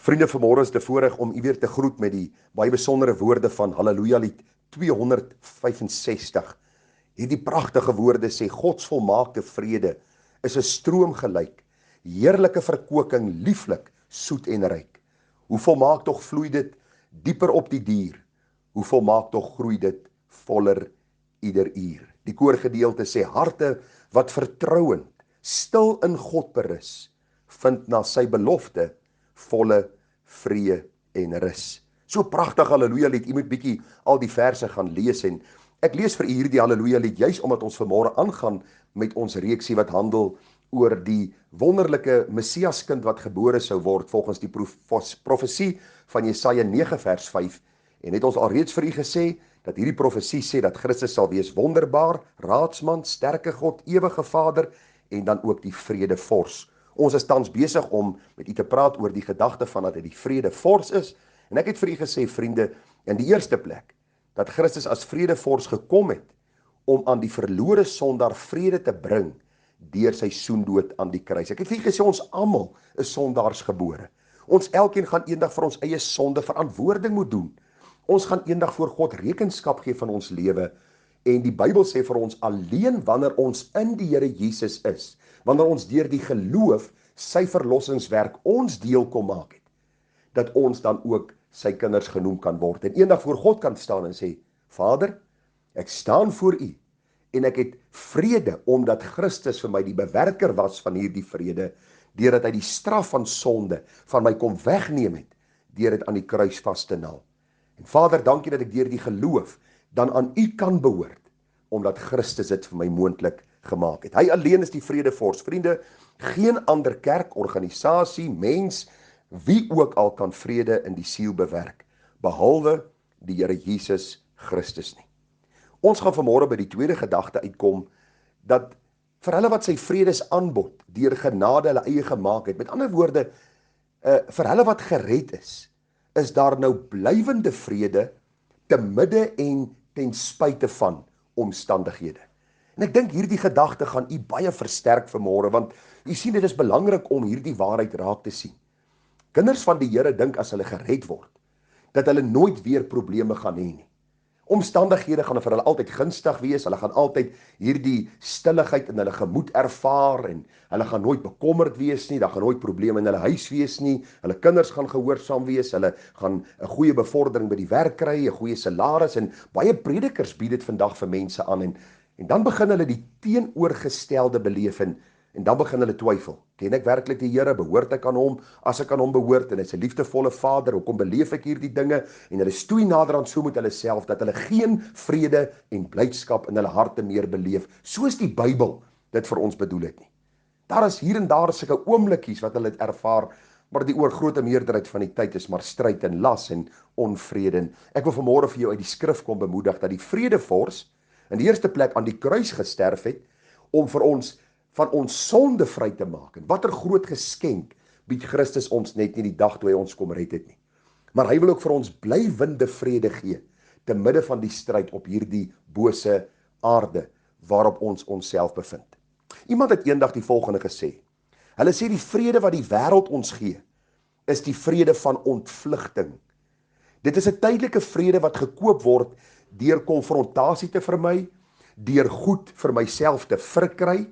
Vriende, vanmôre is dit 'n voorreg om u weer te groet met die baie besondere woorde van Halleluja lied 265. Hierdie pragtige woorde sê: Gods volmaakte vrede is 'n stroom gelyk, heerlike verkoking, lieflik, soet en ryk. Hoe volmaak tog vloei dit dieper op die dier, hoe volmaak tog groei dit voller ieder uur. Die koorgedeelte sê: harte wat vertrouend, stil in God berus, vind na sy belofte volle vrede en rus. So pragtig Halleluja lied, jy moet bietjie al die verse gaan lees en ek lees vir u hierdie Halleluja lied juis omdat ons vanmôre aangaan met ons reeksie wat handel oor die wonderlike Messiaskind wat gebore sou word volgens die profesie van Jesaja 9 vers 5 en het ons alreeds vir u gesê dat hierdie profesie sê dat Christus sal wees wonderbaar, raadsman, sterke God, ewige Vader en dan ook die vredevors. Ons is tans besig om met u te praat oor die gedagte van dat hy die vredevors is. En ek het vir u gesê, vriende, in die eerste plek, dat Christus as vredevors gekom het om aan die verlore sondaar vrede te bring deur sy soendood aan die kruis. Ek het vir u gesê, ons almal is sondaars gebore. Ons elkeen gaan eendag vir ons eie sonde verantwoording moet doen. Ons gaan eendag voor God rekenskap gee van ons lewe. En die Bybel sê vir ons, alleen wanneer ons in die Here Jesus is, wanneer ons deur die geloof sy verlossingswerk ons deel kom maak het, dat ons dan ook sy kinders genoem kan word. En eendag voor God kan staan en sê, Vader, ek staan voor u en ek het vrede, omdat Christus vir my die bewerker was van hierdie vrede, deurdat hy die straf van sonde van my kom wegneem het, deur dit aan die kruis vas te naal. En Vader, dankie dat ek deur die geloof dan aan u kan behoort, omdat Christus dit vir my moontlik gemaak het. Hy alleen is die vredevors. Vriende, geen ander kerk, organisasie, mens, wie ook al kan vrede in die siel bewerk, behalwe die Here Jesus Christus nie. Ons gaan vanmôre by die tweede gedagte uitkom, dat vir hulle wat sy vredes aanbod, deur genade hulle eie gemaak het, met ander woorde, vir hulle wat gered is daar nou blywende vrede, te midde en ten spyte van omstandighede. En ek dink hierdie gedagte gaan u baie versterk vanmôre, want u sien dit is belangrik om hierdie waarheid raak te sien. Kinders van die Here dink as hulle gered word, dat hulle nooit weer probleme gaan hê nie. Omstandighede gaan vir hulle altyd gunstig wees, hulle gaan altyd hierdie stilligheid in hulle gemoed ervaar en hulle gaan nooit bekommerd wees nie, daar gaan nooit probleme in hulle huis wees nie, hulle kinders gaan gehoorsaam wees, hulle gaan 'n goeie bevordering by die werk kry, 'n goeie salaris en baie predikers bied dit vandag vir mense aan en dan begin hulle die teenoorgestelde beleef en dan begin hulle twyfel. Ken ek werklik die Here? Behoort ek aan hom? As ek aan hom behoort en hy's 'n liefdevolle Vader, hoekom beleef ek hierdie dinge? En hulle stoei nader aan so met hulle self dat hulle geen vrede en blydskap in hulle harte meer beleef, soos die Bybel dit vir ons bedoel het nie. Daar is hier en daar sulke oomblikies wat hulle ervaar, maar die oorgrote meerderheid van die tyd is maar stryd en las en onvrede. Ek wil vanmôre vir jou uit die skrif kom bemoedig dat die vredevors in die eerste plek aan die kruis gesterf het om vir ons van ons sonde vry te maak. En watter groot geskenk bied Christus ons net nie die dag toe hy ons kom red het nie. Maar hy wil ook vir ons blywende vrede gee, te midde van die stryd op hierdie bose aarde, waarop ons onsself bevind. Iemand het eendag die volgende gesê, hulle sê die vrede wat die wêreld ons gee, is die vrede van ontvlugting. Dit is 'n tydelike vrede wat gekoop word deur konfrontasie te vermy, deur goed vir myself te verkry,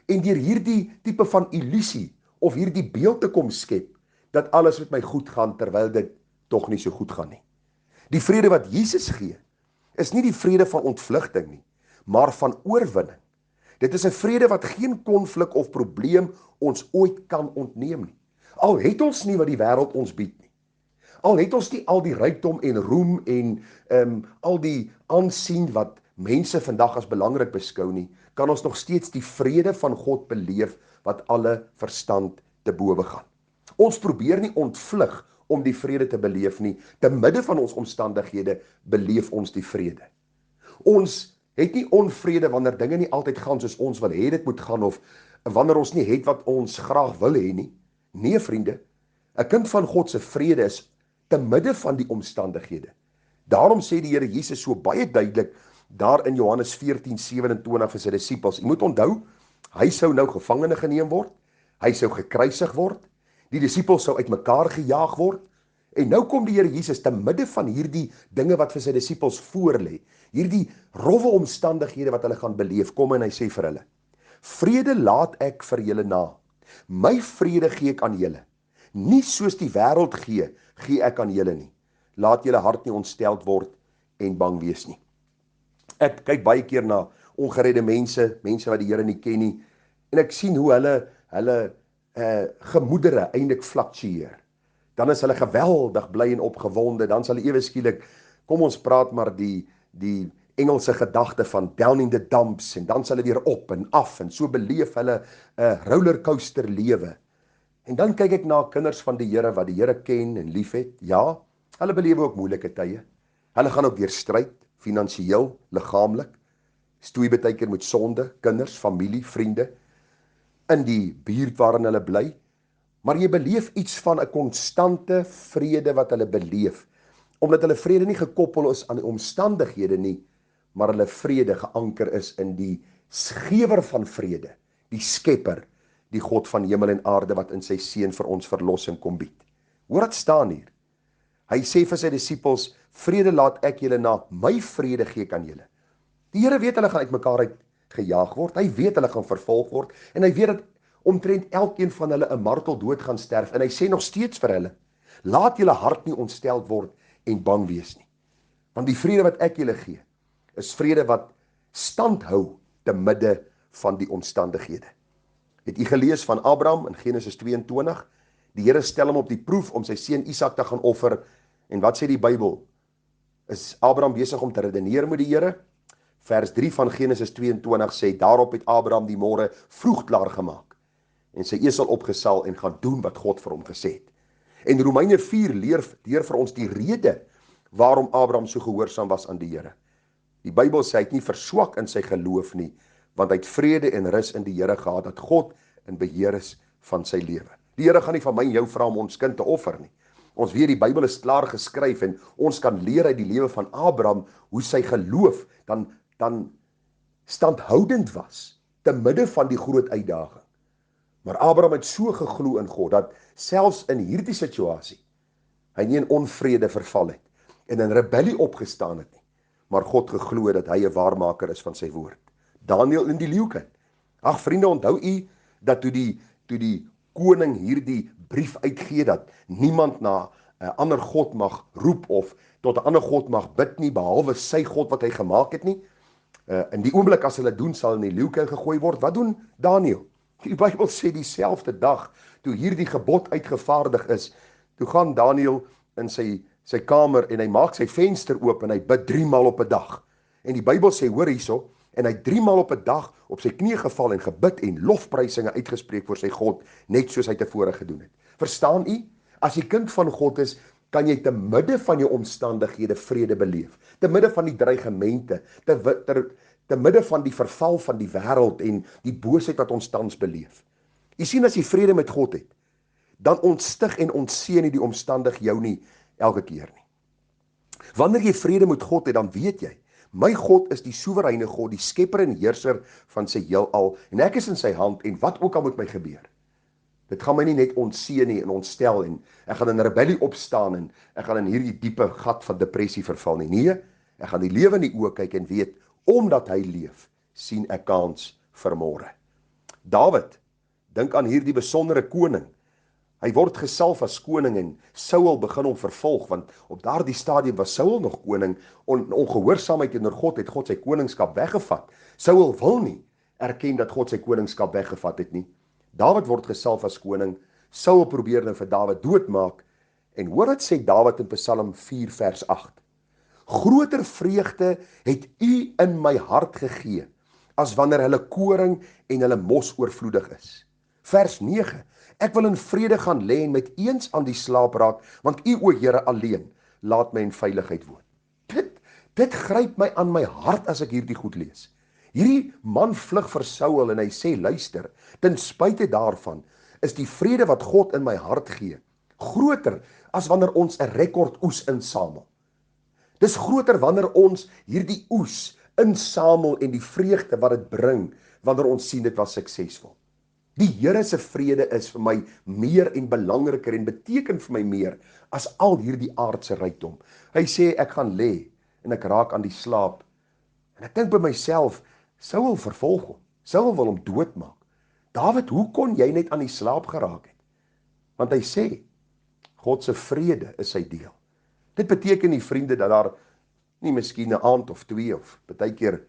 en deur hierdie tipe van illusie, of hierdie beeld te kom skep, dat alles met my goed gaan, terwyl dit tog nie so goed gaan nie. Die vrede wat Jesus gee, is nie die vrede van ontvlugting nie, maar van oorwinning. Dit is 'n vrede wat geen konflik of probleem ons ooit kan ontneem nie. Al het ons nie wat die wêreld ons bied nie. Al het ons nie al die rykdom en roem en al die aansien wat mense vandag as belangrik beskou nie, kan ons nog steeds die vrede van God beleef wat alle verstand te bowe gaan. Ons probeer nie ontvlug om die vrede te beleef nie, te midde van ons omstandighede beleef ons die vrede. Ons het nie onvrede wanneer dinge nie altyd gaan soos ons wil hê dit moet gaan, of wanneer ons nie het wat ons graag wil hê nie. Nee vriende, 'n kind van God se vrede is te midde van die omstandighede. Daarom sê die Here Jesus so baie duidelik daar in Johannes 14:27 vir sy disippels. Jy moet onthou, hy sou nou gevangene geneem word, hy sou gekruisig word, Die disippels sou uitmekaar gejaag word. En nou kom die Here Jesus te midde van hierdie dinge wat vir sy disippels voorlê, hierdie rowwe omstandighede wat hulle gaan beleef, kom en hy sê vir hulle: Vrede laat ek vir julle na. My vrede gee ek aan julle. Nie soos die wêreld gee, gee ek aan julle nie. Laat julle hart nie ontsteld word en bang wees nie. Ek kyk baie keer na ongeredde mense wat die Here nie ken nie, en ek sien hoe hulle gemoedere eintlik fluktueer. Dan is hulle geweldig bly en opgewonde, dan sal hulle ewe skielik, kom ons praat maar die Engelse gedagte van down in the dumps, en dan sal hulle weer op en af, en so beleef hulle 'n rollercoaster lewe. En dan kyk ek na kinders van die Here wat die Here ken en liefhet. Ja, hulle beleef ook moeilike tye. Hulle gaan ook deur stryd, finansiëel, liggaamlik. Stoei baie keer met sonde, kinders, familie, vriende, in die buurt waarin hulle bly. Maar jy beleef iets van 'n konstante vrede wat hulle beleef, omdat hulle vrede nie gekoppel is aan die omstandighede nie, maar hulle vrede geanker is in die gewer van vrede, die skepper, die God van hemel en aarde wat in sy seun vir ons verlossing kom bied. Hoor wat staan hier? Hy sê vir sy disippels: Vrede laat ek julle na, my vrede gee ek aan julle. Die Here weet hulle gaan uitmekaar uit gejaag word, hy weet hulle gaan vervolg word, en hy weet dat omtrent elkeen van hulle 'n marteldood gaan sterf, en hy sê nog steeds vir hulle: Laat julle hart nie ontsteld word en bang wees nie. Want die vrede wat ek julle gee, is vrede wat stand hou te midde van die omstandighede. Het u gelees van Abraham in Genesis 22? Die Here stel hom op die proef om sy seun Isak te gaan offer, en wat sê die Bybel? Is Abraham besig om te redeneer met die Here? Vers 3 van Genesis 22 sê: Daarop het Abraham die môre vroeg klaar gemaak en sy esel opgesaal en gaan doen wat God vir hom gesê het. En Romeine 4 leer vir ons die rede waarom Abraham so gehoorsaam was aan die Here. Die Bybel sê hy het nie verswak in sy geloof nie, want hy het vrede en rus in die Here gehad, dat God in beheer is van sy lewe. Die Here gaan nie van my en jou vra om ons kind te offer nie. Ons weet die Bybel is klaar geskryf, en ons kan leer uit die lewe van Abraham hoe sy geloof dan standhoudend was te midde van die groot uitdaging. Maar Abraham het so geglo in God dat selfs in hierdie situasie hy nie in onvrede verval het en in rebellie opgestaan het nie, maar God geglo dat hy 'n waarmaker is van sy woord. Daniël in die leeukin. Ag vriende, onthou u dat toe die koning hierdie brief uitgee dat niemand na 'n ander God mag roep of tot 'n ander God mag bid nie, behalwe sy God wat hy gemaak het nie. In die oomblik as hulle doen, sal in die leeukuil gegooi word. Wat doen Daniël? Die Bybel sê dieselfde dag, toe hierdie gebod uitgevaardig is, toe gaan Daniël in sy kamer en hy maak sy venster oop en hy bid 3 maal op 'n dag. En die Bybel sê, hoor hierso, en hy 3 maal op 'n dag op sy knie geval en gebid en lofprysinge uitgespreek voor sy God, net soos hy tevore gedoen het. Verstaan u? As jy kind van God is, kan jy te midde van jou omstandighede vrede beleef, te midde van die dreigemente, te midde van die verval van die wêreld en die boosheid wat ons tans beleef. Jy sien, as jy vrede met God het, dan ontstig en ontseën nie die omstandig jou nie elke keer nie. Wanneer jy vrede met God het, dan weet jy, my God is die soewereine God, die skepper en heerser van sy heelal, en ek is in sy hand, en wat ook al moet my gebeur, dit gaan my nie net ontseën nie en ontstel, en ek gaan in rebellie opstaan, en ek gaan in hierdie diepe gat van depressie verval nie. Nee, ek gaan die lewe in die oë kyk en weet, omdat hy leef, sien ek kans vir môre. Dawid, dink aan hierdie besondere koning. Hy word gesalf as koning en Saul begin hom vervolg, want op daardie stadium was Saul nog koning, ongehoorsaamheid teenoor God het God sy koningskap weggevat. Saul wil nie erken dat God sy koningskap weggevat het nie. Dawid word gesalf as koning, Saul probeer nou vir Dawid doodmaak, en hoor wat sê Dawid in Psalm 4 vers 8. Groter vreugde het u in my hart gegee, as wanneer hulle koring en hulle mos oorvloedig is. Vers 9. Ek wil in vrede gaan lê en met eens aan die slaap raak, want u, o Here, alleen laat my in veiligheid woon. Dit gryp my aan my hart as ek hierdie goed lees. Hierdie man vlug vir Saul en hy sê, luister, ten spyte daarvan is die vrede wat God in my hart gee, groter as wanneer ons 'n rekord oes insamel. Dis groter wanneer ons hierdie oes insamel en die vreugde wat dit bring, wanneer ons sien dit was suksesvol. Die Here se vrede is vir my meer en belangriker en beteken vir my meer as al hierdie aardse rykdom. Hy sê ek gaan lê en ek raak aan die slaap. En ek dink by myself, Saul vervolg hom. Saul wil hom doodmaak. Dawid, hoe kon jy net aan die slaap geraak het? Want hy sê, God se vrede is sy deel. Dit beteken nie, vriende, dat daar nie miskien 'n aand of twee of baie keer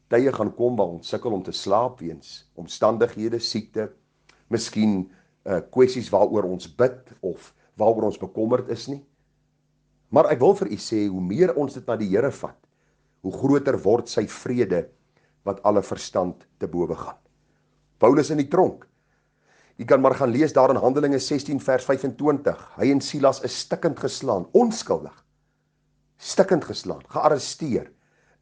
tye gaan kom waar ons sukkel om te slaap weens omstandighede, siekte, miskien kwessies waaroor ons bid of waaroor ons bekommerd is nie. Maar ek wil vir u sê, hoe meer ons dit na die Here vat, hoe groter word sy vrede wat alle verstand te bowe gaan. Paulus in die tronk. Jy kan maar gaan lees daar in Handelinge 16 vers 25. Hy en Silas is stikkend geslaan, onskuldig. Stikkend geslaan, gearresteer,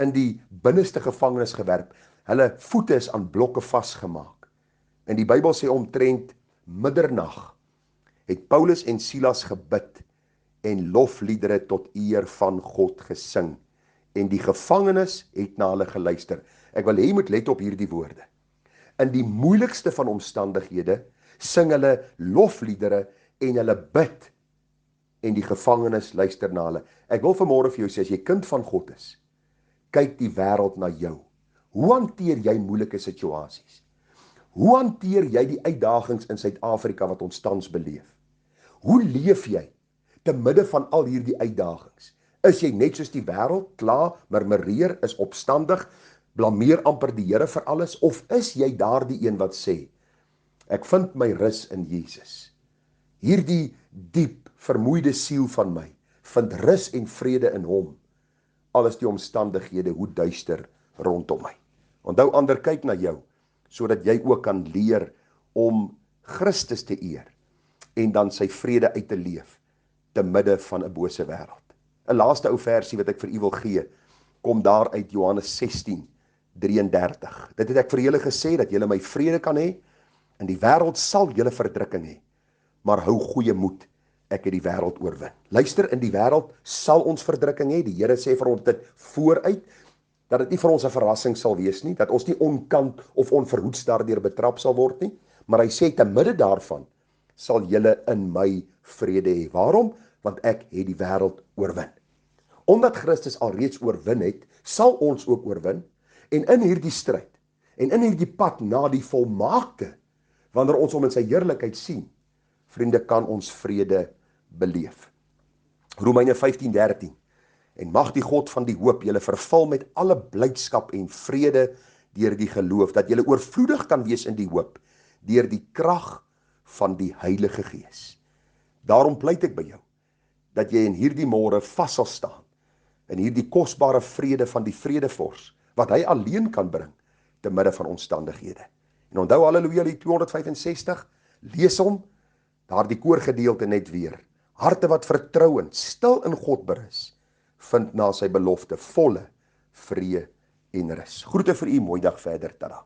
in die binneste gevangenis gewerp. Hulle voete is aan blokke vasgemaak. En die Bybel sê omtrent middernag het Paulus en Silas gebid en lofliedere tot eer van God gesing. En die gevangenes het na hulle geluister. Ek wil hê jy moet let op hierdie woorde. In die moeilikste van omstandighede sing hulle lofliedere en hulle bid en die gevangenes luister na hulle. Ek wil vanmôre vir jou sê, as jy kind van God is, kyk die wêreld na jou. Hoe hanteer jy moeilike situasies? Hoe hanteer jy die uitdagings in Suid-Afrika wat ons tans beleef? Hoe leef jy te midde van al hierdie uitdagings? Is jy net soos die wêreld, kla, murmureer, is opstandig, blameer amper die Here vir alles, of is jy daardie een wat sê, ek vind my rus in Jesus. Hierdie diep, vermoeide siel van my, vind rus en vrede in hom, al is die omstandighede hoe duister rondom my. Onthou, ander kyk na jou, sodat jy ook kan leer om Christus te eer, en dan sy vrede uit te leef, te midde van 'n bose wêreld. 'n Laaste ou versie wat ek vir u wil gee, kom daar uit Johannes 16:33. Dit het ek vir julle gesê, dat julle my vrede kan hê, in die wêreld sal julle verdrukking hê, maar hou goeie moed, ek het die wêreld oorwin. Luister, in die wêreld sal ons verdrukking hê. Die Here sê vir ons dit vooruit, dat dit nie vir ons 'n verrassing sal wees nie, dat ons nie onkant of onverhoeds daardeur betrap sal word nie, maar hy sê, te midde daarvan sal julle in my vrede hê. Waarom? Want ek het die wêreld oorwin. Omdat Christus alreeds oorwin het, sal ons ook oorwin, en in hierdie stryd, en in hierdie pad na die volmaakte, wanneer ons hom in sy heerlikheid sien, vriende, kan ons vrede beleef. Romeine 15:13. En mag die God van die hoop julle vervul met alle blydskap en vrede deur die geloof, dat julle oorvloedig kan wees in die hoop, deur die krag van die Heilige Gees. Daarom pleit ek by jou, dat jy in hierdie môre vas sal staan, in hierdie kosbare vrede van die vredevors, wat hy alleen kan bring, te midde van omstandighede. En onthou, halleluja, die 265, lees hom, daar die koorgedeelte net weer. Harte wat vertrouend, stil in God berus, vind na sy belofte volle vrede en rus. Groete vir u, mooi dag verder, tada.